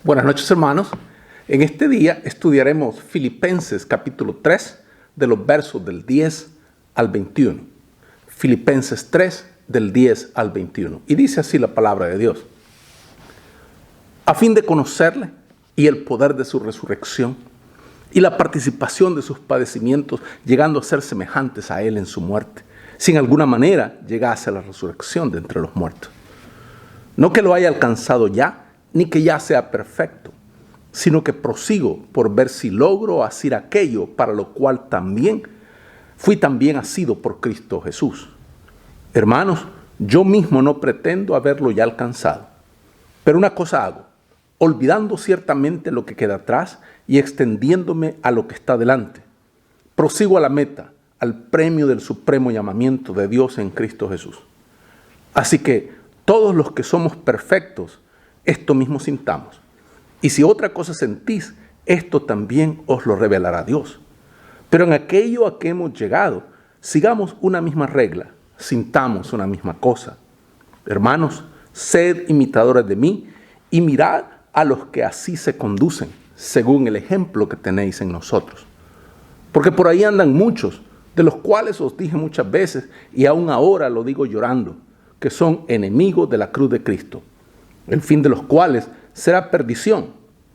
Buenas noches, hermanos. En este día estudiaremos Filipenses capítulo 3 de los versos del 10 al 21. Filipenses 3 del 10 al 21. Y dice así la palabra de Dios. A fin de conocerle y el poder de su resurrección y la participación de sus padecimientos, llegando a ser semejantes a él en su muerte, si en alguna manera llegase a la resurrección de entre los muertos. No que lo haya alcanzado ya, ni que ya sea perfecto, sino que prosigo por ver si logro hacer aquello para lo cual fui también asido por Cristo Jesús. Hermanos, yo mismo no pretendo haberlo ya alcanzado, pero una cosa hago, olvidando ciertamente lo que queda atrás y extendiéndome a lo que está delante. Prosigo a la meta, al premio del supremo llamamiento de Dios en Cristo Jesús. Así que todos los que somos perfectos, esto mismo sintamos. Y si otra cosa sentís, esto también os lo revelará Dios. Pero en aquello a que hemos llegado, sigamos una misma regla, sintamos una misma cosa. Hermanos, sed imitadores de mí y mirad a los que así se conducen, según el ejemplo que tenéis en nosotros. Porque por ahí andan muchos, de los cuales os dije muchas veces, y aún ahora lo digo llorando, que son enemigos de la cruz de Cristo, el fin de los cuales será perdición,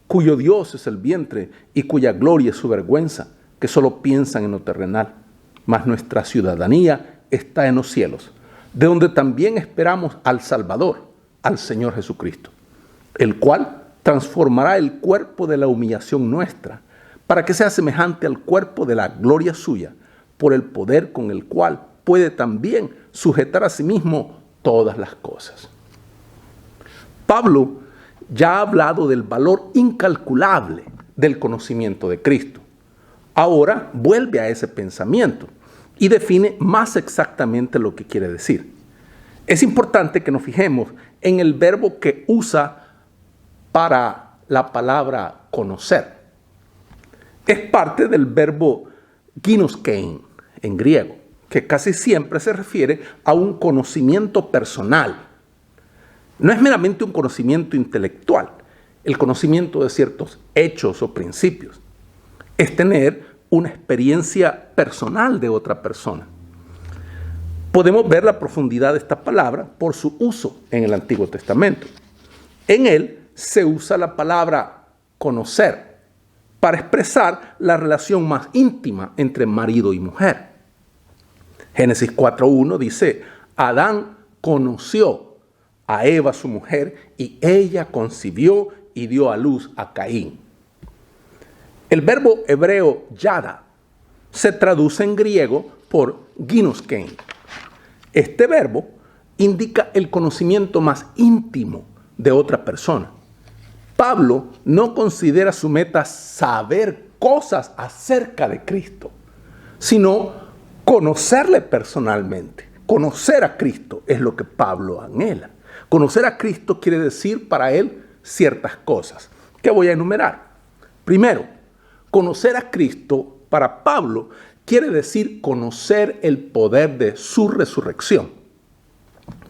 cuyo Dios es el vientre y cuya gloria es su vergüenza, que solo piensan en lo terrenal. Mas nuestra ciudadanía está en los cielos, de donde también esperamos al Salvador, al Señor Jesucristo, el cual transformará el cuerpo de la humillación nuestra, para que sea semejante al cuerpo de la gloria suya, por el poder con el cual puede también sujetar a sí mismo todas las cosas. Pablo ya ha hablado del valor incalculable del conocimiento de Cristo. Ahora vuelve a ese pensamiento y define más exactamente lo que quiere decir. Es importante que nos fijemos en el verbo que usa para la palabra conocer. Es parte del verbo ginoskein en griego, que casi siempre se refiere a un conocimiento personal. No es meramente un conocimiento intelectual, el conocimiento de ciertos hechos o principios. Es tener una experiencia personal de otra persona. Podemos ver la profundidad de esta palabra por su uso en el Antiguo Testamento. En él se usa la palabra conocer para expresar la relación más íntima entre marido y mujer. Génesis 4:1 dice, Adán conoció a Eva su mujer y ella concibió y dio a luz a Caín. El verbo hebreo yada se traduce en griego por ginoskein. Este verbo indica el conocimiento más íntimo de otra persona. Pablo no considera su meta saber cosas acerca de Cristo, sino conocerle personalmente. Conocer a Cristo es lo que Pablo anhela. Conocer a Cristo quiere decir para él ciertas cosas que voy a enumerar. Primero, conocer a Cristo para Pablo quiere decir conocer el poder de su resurrección.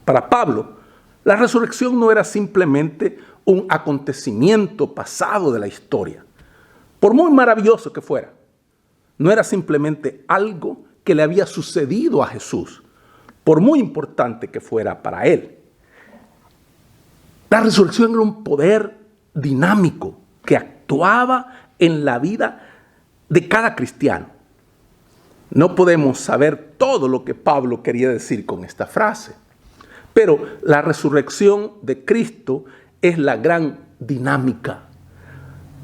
Para Pablo, la resurrección no era simplemente un acontecimiento pasado de la historia, por muy maravilloso que fuera. No era simplemente algo que le había sucedido a Jesús, por muy importante que fuera para él. La resurrección era un poder dinámico que actuaba en la vida de cada cristiano. No podemos saber todo lo que Pablo quería decir con esta frase, pero la resurrección de Cristo es la gran dinámica,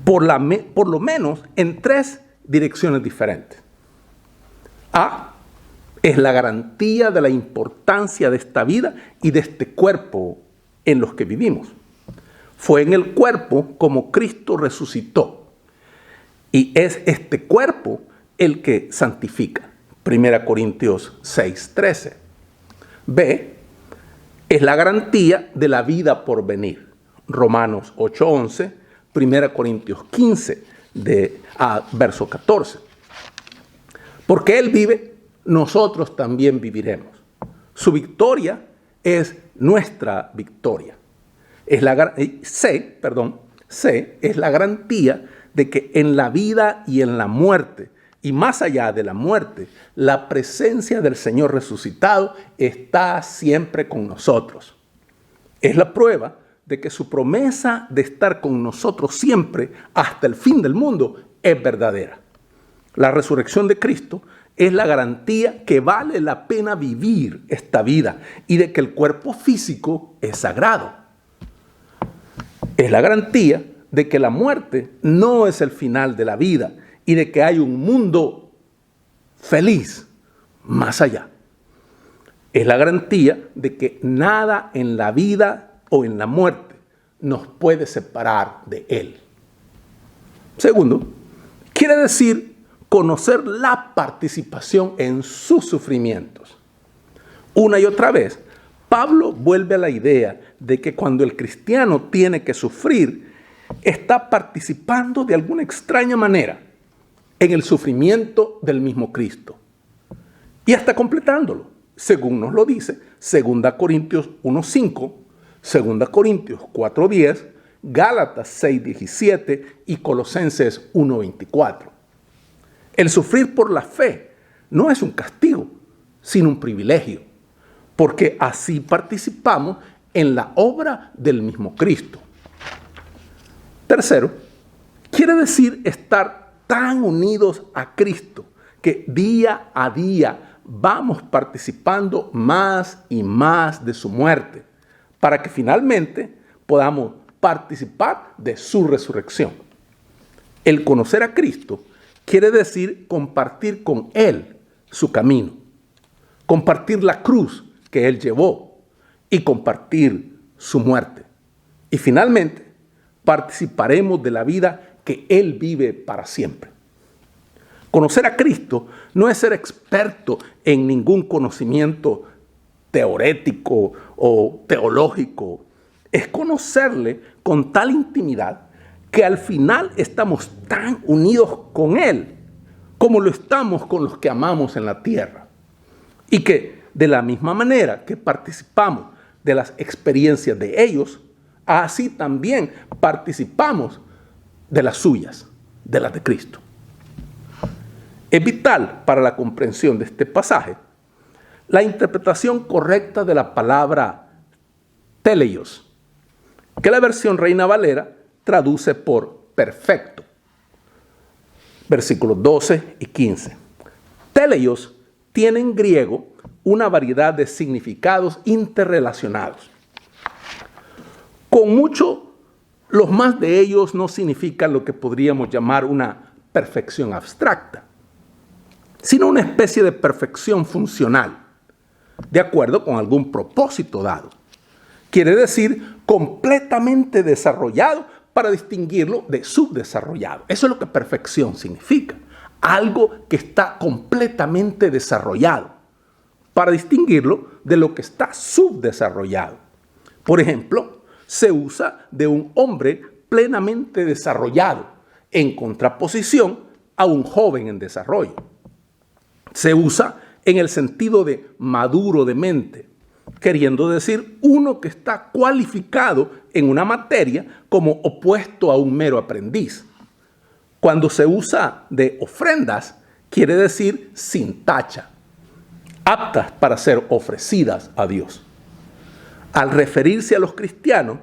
por lo menos en tres direcciones diferentes. A, es la garantía de la importancia de esta vida y de este cuerpo en los que vivimos. Fue en el cuerpo como Cristo resucitó, y es este cuerpo el que santifica. 1 Corintios 6:13. B, es la garantía de la vida por venir. Romanos 8:11, 1 Corintios 15, verso 14. Porque Él vive, nosotros también viviremos. Su victoria es nuestra victoria. C es la garantía de que en la vida y en la muerte, y más allá de la muerte, la presencia del Señor resucitado está siempre con nosotros. Es la prueba de que su promesa de estar con nosotros siempre hasta el fin del mundo es verdadera. La resurrección de Cristo es la garantía que vale la pena vivir esta vida y de que el cuerpo físico es sagrado. Es la garantía de que la muerte no es el final de la vida y de que hay un mundo feliz más allá. Es la garantía de que nada en la vida o en la muerte nos puede separar de Él. Segundo, quiere decir conocer la participación en sus sufrimientos. Una y otra vez, Pablo vuelve a la idea de que cuando el cristiano tiene que sufrir, está participando de alguna extraña manera en el sufrimiento del mismo Cristo. Y está completándolo, según nos lo dice 2 Corintios 1:5, 2 Corintios 4:10, Gálatas 6:17 y Colosenses 1:24. El sufrir por la fe no es un castigo, sino un privilegio, porque así participamos en la obra del mismo Cristo. Tercero, quiere decir estar tan unidos a Cristo que día a día vamos participando más y más de su muerte, para que finalmente podamos participar de su resurrección. El conocer a Cristo quiere decir compartir con Él su camino, compartir la cruz que Él llevó y compartir su muerte. Y finalmente, participaremos de la vida que Él vive para siempre. Conocer a Cristo no es ser experto en ningún conocimiento teorético o teológico. Es conocerle con tal intimidad que al final estamos tan unidos con Él como lo estamos con los que amamos en la tierra. Y que de la misma manera que participamos de las experiencias de ellos, así también participamos de las suyas, de las de Cristo. Es vital para la comprensión de este pasaje la interpretación correcta de la palabra teleios, que la versión Reina Valera traduce por perfecto. Versículos 12 y 15. Teleios tiene en griego una variedad de significados interrelacionados. Con mucho, los más de ellos no significan lo que podríamos llamar una perfección abstracta, sino una especie de perfección funcional, de acuerdo con algún propósito dado. Quiere decir completamente desarrollado para distinguirlo de subdesarrollado. Eso es lo que perfección significa. Algo que está completamente desarrollado para distinguirlo de lo que está subdesarrollado. Por ejemplo, se usa de un hombre plenamente desarrollado en contraposición a un joven en desarrollo. Se usa en el sentido de maduro de mente, queriendo decir uno que está cualificado en una materia como opuesto a un mero aprendiz. Cuando se usa de ofrendas, quiere decir sin tacha, aptas para ser ofrecidas a Dios. Al referirse a los cristianos,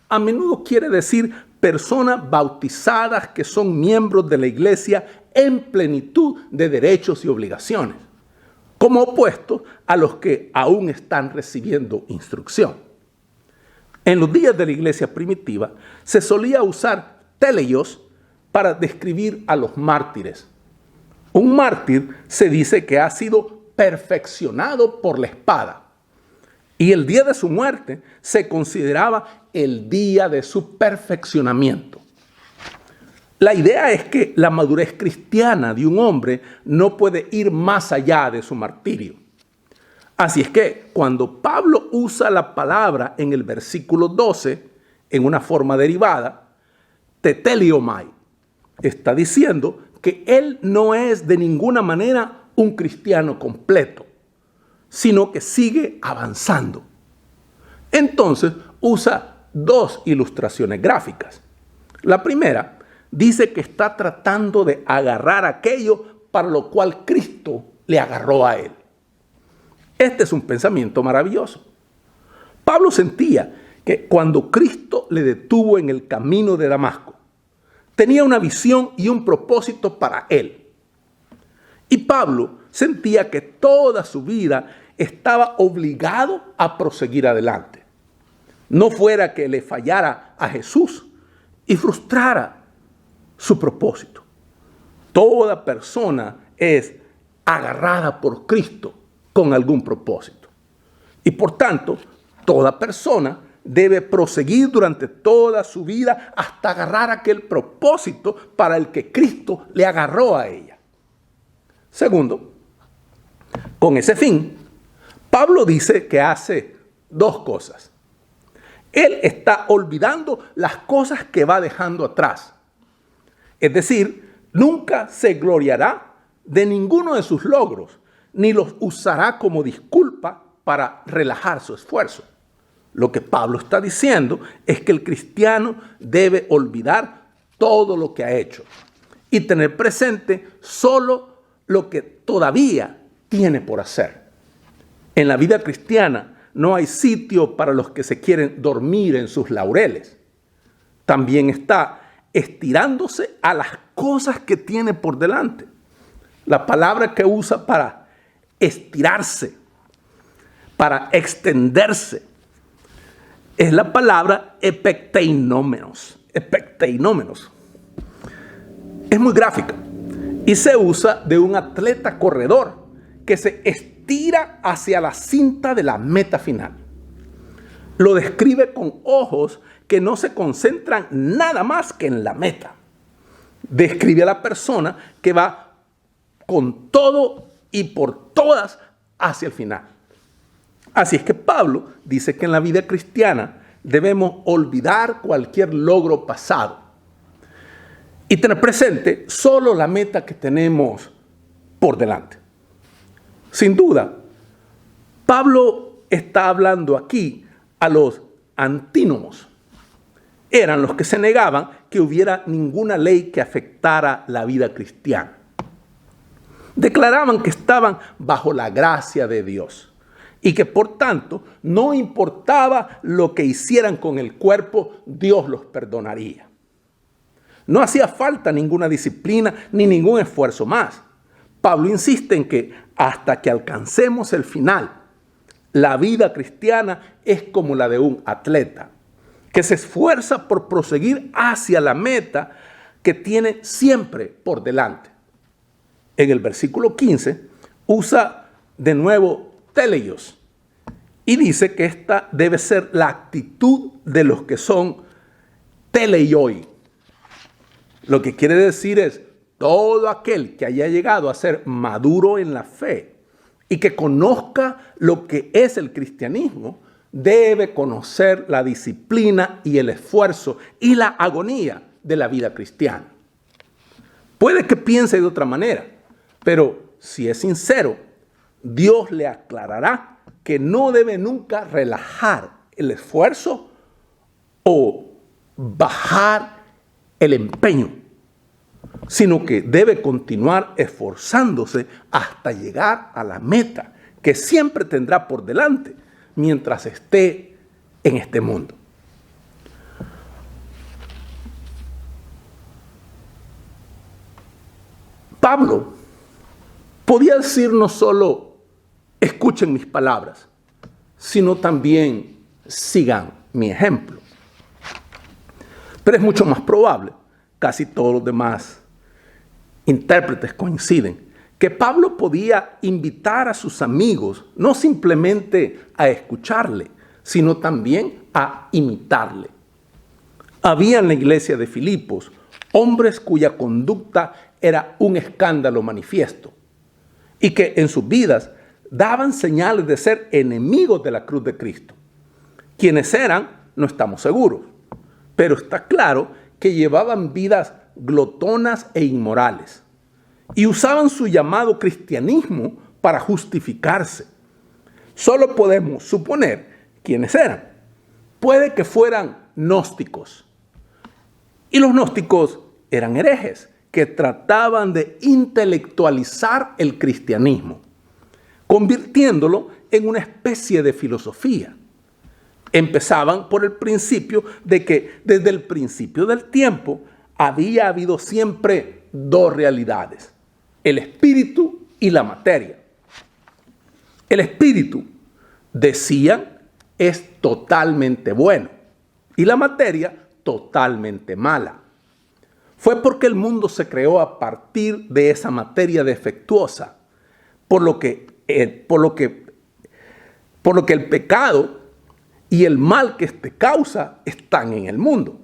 a menudo quiere decir personas bautizadas que son miembros de la iglesia en plenitud de derechos y obligaciones, como opuestos a los que aún están recibiendo instrucción. En los días de la iglesia primitiva se solía usar teleios para describir a los mártires. Un mártir se dice que ha sido perfeccionado por la espada, y el día de su muerte se consideraba el día de su perfeccionamiento. La idea es que la madurez cristiana de un hombre no puede ir más allá de su martirio. Así es que cuando Pablo usa la palabra en el versículo 12, en una forma derivada, teteliomai, está diciendo que él no es de ninguna manera un cristiano completo, sino que sigue avanzando. Entonces usa dos ilustraciones gráficas. La primera dice que está tratando de agarrar aquello para lo cual Cristo le agarró a él. Este es un pensamiento maravilloso. Pablo sentía que cuando Cristo le detuvo en el camino de Damasco, tenía una visión y un propósito para él. Y Pablo sentía que toda su vida estaba obligado a proseguir adelante. No fuera que le fallara a Jesús y frustrara su propósito. Toda persona es agarrada por Cristo con algún propósito. Y por tanto, toda persona debe proseguir durante toda su vida hasta agarrar aquel propósito para el que Cristo le agarró a ella. Segundo, con ese fin, Pablo dice que hace dos cosas. Él está olvidando las cosas que va dejando atrás. Es decir, nunca se gloriará de ninguno de sus logros, ni los usará como disculpa para relajar su esfuerzo. Lo que Pablo está diciendo es que el cristiano debe olvidar todo lo que ha hecho y tener presente solo lo que todavía tiene por hacer. En la vida cristiana no hay sitio para los que se quieren dormir en sus laureles. También está estirándose a las cosas que tiene por delante. La palabra que usa para estirarse, para extenderse, es la palabra epecteinómenos. Epecteinómenos. Es muy gráfica y se usa de un atleta corredor que se estira hacia la cinta de la meta final. Lo describe con ojos que no se concentran nada más que en la meta. Describe a la persona que va con todo y por todas hacia el final. Así es que Pablo dice que en la vida cristiana debemos olvidar cualquier logro pasado y tener presente solo la meta que tenemos por delante. Sin duda, Pablo está hablando aquí a los antínomos. Eran los que se negaban que hubiera ninguna ley que afectara la vida cristiana. Declaraban que estaban bajo la gracia de Dios y que por tanto no importaba lo que hicieran con el cuerpo, Dios los perdonaría. No hacía falta ninguna disciplina ni ningún esfuerzo más. Pablo insiste en que hasta que alcancemos el final, la vida cristiana es como la de un atleta que se esfuerza por proseguir hacia la meta que tiene siempre por delante. En el versículo 15 usa de nuevo teleios y dice que esta debe ser la actitud de los que son teleioi. Lo que quiere decir es todo aquel que haya llegado a ser maduro en la fe y que conozca lo que es el cristianismo, debe conocer la disciplina y el esfuerzo y la agonía de la vida cristiana. Puede que piense de otra manera, pero si es sincero, Dios le aclarará que no debe nunca relajar el esfuerzo o bajar el empeño, sino que debe continuar esforzándose hasta llegar a la meta que siempre tendrá por delante mientras esté en este mundo. Pablo podía decir no solo escuchen mis palabras, sino también sigan mi ejemplo. Pero es mucho más probable, casi todos los demás intérpretes coinciden, que Pablo podía invitar a sus amigos no simplemente a escucharle, sino también a imitarle. Había en la iglesia de Filipos hombres cuya conducta era un escándalo manifiesto y que en sus vidas daban señales de ser enemigos de la cruz de Cristo. Quienes eran, no estamos seguros, pero está claro que llevaban vidas glotonas e inmorales y usaban su llamado cristianismo para justificarse. Solo podemos suponer quiénes eran. Puede que fueran gnósticos, Y los gnósticos eran herejes que trataban de intelectualizar el cristianismo, convirtiéndolo en una especie de filosofía. Empezaban por el principio de que desde el principio del tiempo había habido siempre dos realidades: el espíritu y la materia. El espíritu, decían, es totalmente bueno y la materia totalmente mala. Fue porque el mundo se creó a partir de esa materia defectuosa, por lo que el pecado y el mal que éste causa están en el mundo.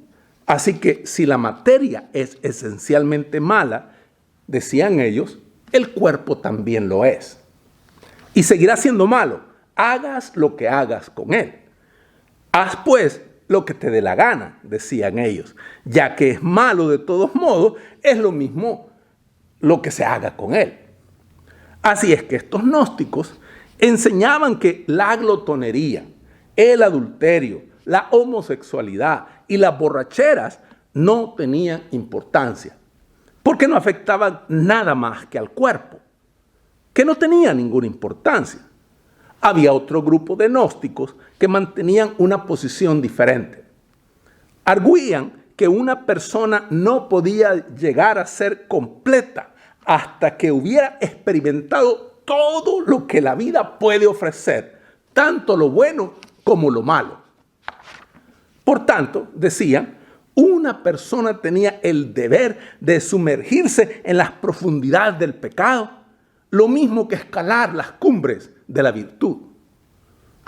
Así que si la materia es esencialmente mala, decían ellos, el cuerpo también lo es. Y seguirá siendo malo, hagas lo que hagas con él. Haz pues lo que te dé la gana, decían ellos, ya que es malo de todos modos, es lo mismo lo que se haga con él. Así es que estos gnósticos enseñaban que la glotonería, el adulterio, la homosexualidad y las borracheras no tenían importancia, porque no afectaban nada más que al cuerpo, que no tenía ninguna importancia. Había otro grupo de gnósticos que mantenían una posición diferente. Arguían que una persona no podía llegar a ser completa hasta que hubiera experimentado todo lo que la vida puede ofrecer, tanto lo bueno como lo malo. Por tanto, decían, una persona tenía el deber de sumergirse en las profundidades del pecado, lo mismo que escalar las cumbres de la virtud.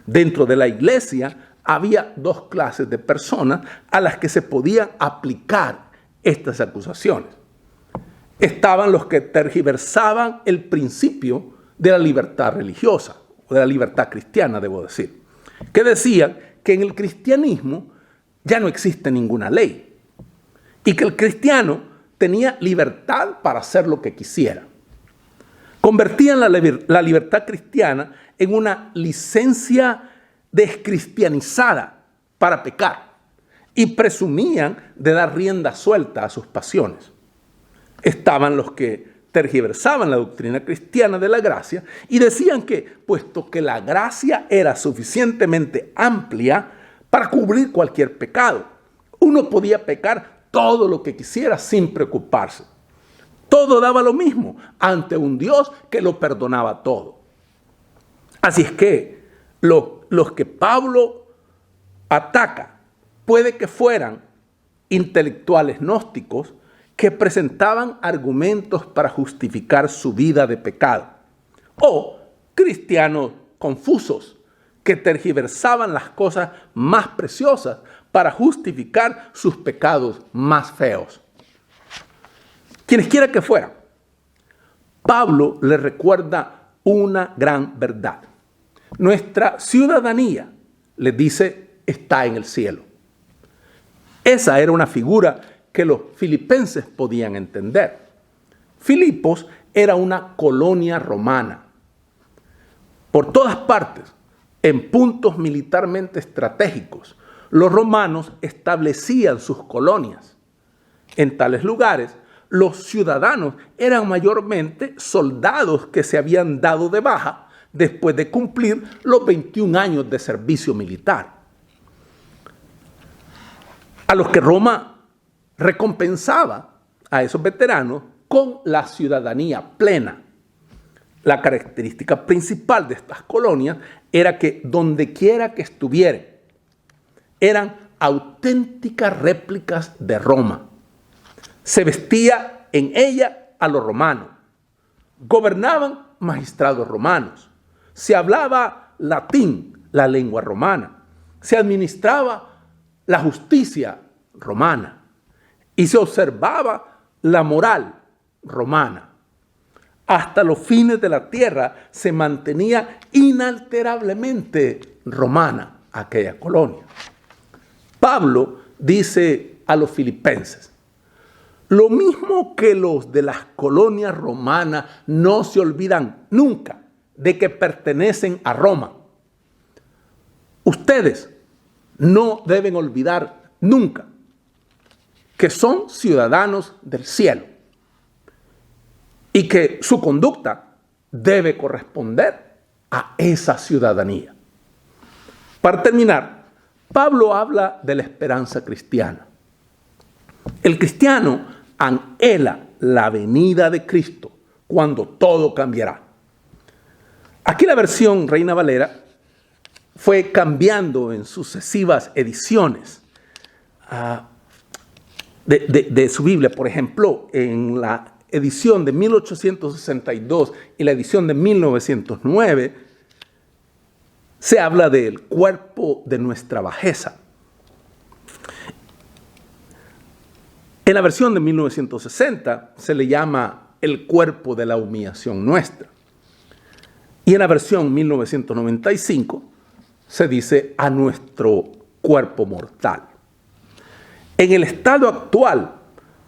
Dentro de la iglesia había dos clases de personas a las que se podían aplicar estas acusaciones. Estaban los que tergiversaban el principio de la libertad religiosa, o de la libertad cristiana, debo decir, que decían que en el cristianismo ya no existe ninguna ley y que el cristiano tenía libertad para hacer lo que quisiera. Convertían la libertad cristiana en una licencia descristianizada para pecar y presumían de dar rienda suelta a sus pasiones. Estaban los que tergiversaban la doctrina cristiana de la gracia y decían que, puesto que la gracia era suficientemente amplia para cubrir cualquier pecado, uno podía pecar todo lo que quisiera sin preocuparse. Todo daba lo mismo ante un Dios que lo perdonaba todo. Así es que los que Pablo ataca puede que fueran intelectuales gnósticos que presentaban argumentos para justificar su vida de pecado, o cristianos confusos que tergiversaban las cosas más preciosas para justificar sus pecados más feos. Quienes quiera que fueran, Pablo les recuerda una gran verdad. Nuestra ciudadanía, les dice, está en el cielo. Esa era una figura que los filipenses podían entender. Filipos era una colonia romana. Por todas partes, en puntos militarmente estratégicos, los romanos establecían sus colonias. En tales lugares, los ciudadanos eran mayormente soldados que se habían dado de baja después de cumplir los 21 años de servicio militar, a los que Roma recompensaba a esos veteranos con la ciudadanía plena. La característica principal de estas colonias era que donde quiera que estuvieran, eran auténticas réplicas de Roma. Se vestía en ella a lo romano. Gobernaban magistrados romanos. Se hablaba latín, la lengua romana. Se administraba la justicia romana. Y se observaba la moral romana. Hasta los fines de la tierra se mantenía inalterablemente romana aquella colonia. Pablo dice a los filipenses, lo mismo que los de las colonias romanas no se olvidan nunca de que pertenecen a Roma. Ustedes no deben olvidar nunca que son ciudadanos del cielo y que su conducta debe corresponder a esa ciudadanía. Para terminar, Pablo habla de la esperanza cristiana. El cristiano anhela la venida de Cristo cuando todo cambiará. Aquí la versión Reina Valera fue cambiando en sucesivas ediciones de su Biblia. Por ejemplo, en la edición de 1862 y la edición de 1909, se habla del cuerpo de nuestra bajeza. En la versión de 1960 se le llama el cuerpo de la humillación nuestra. Y en la versión 1995 se dice a nuestro cuerpo mortal. En el estado actual,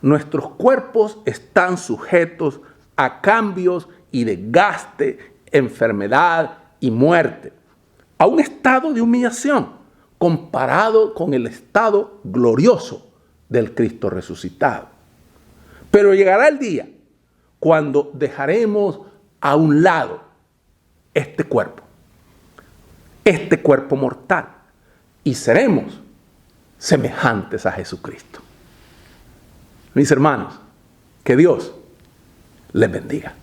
nuestros cuerpos están sujetos a cambios y desgaste, enfermedad y muerte, a un estado de humillación comparado con el estado glorioso del Cristo resucitado. Pero llegará el día cuando dejaremos a un lado este cuerpo mortal, y seremos semejantes a Jesucristo. Mis hermanos, que Dios les bendiga.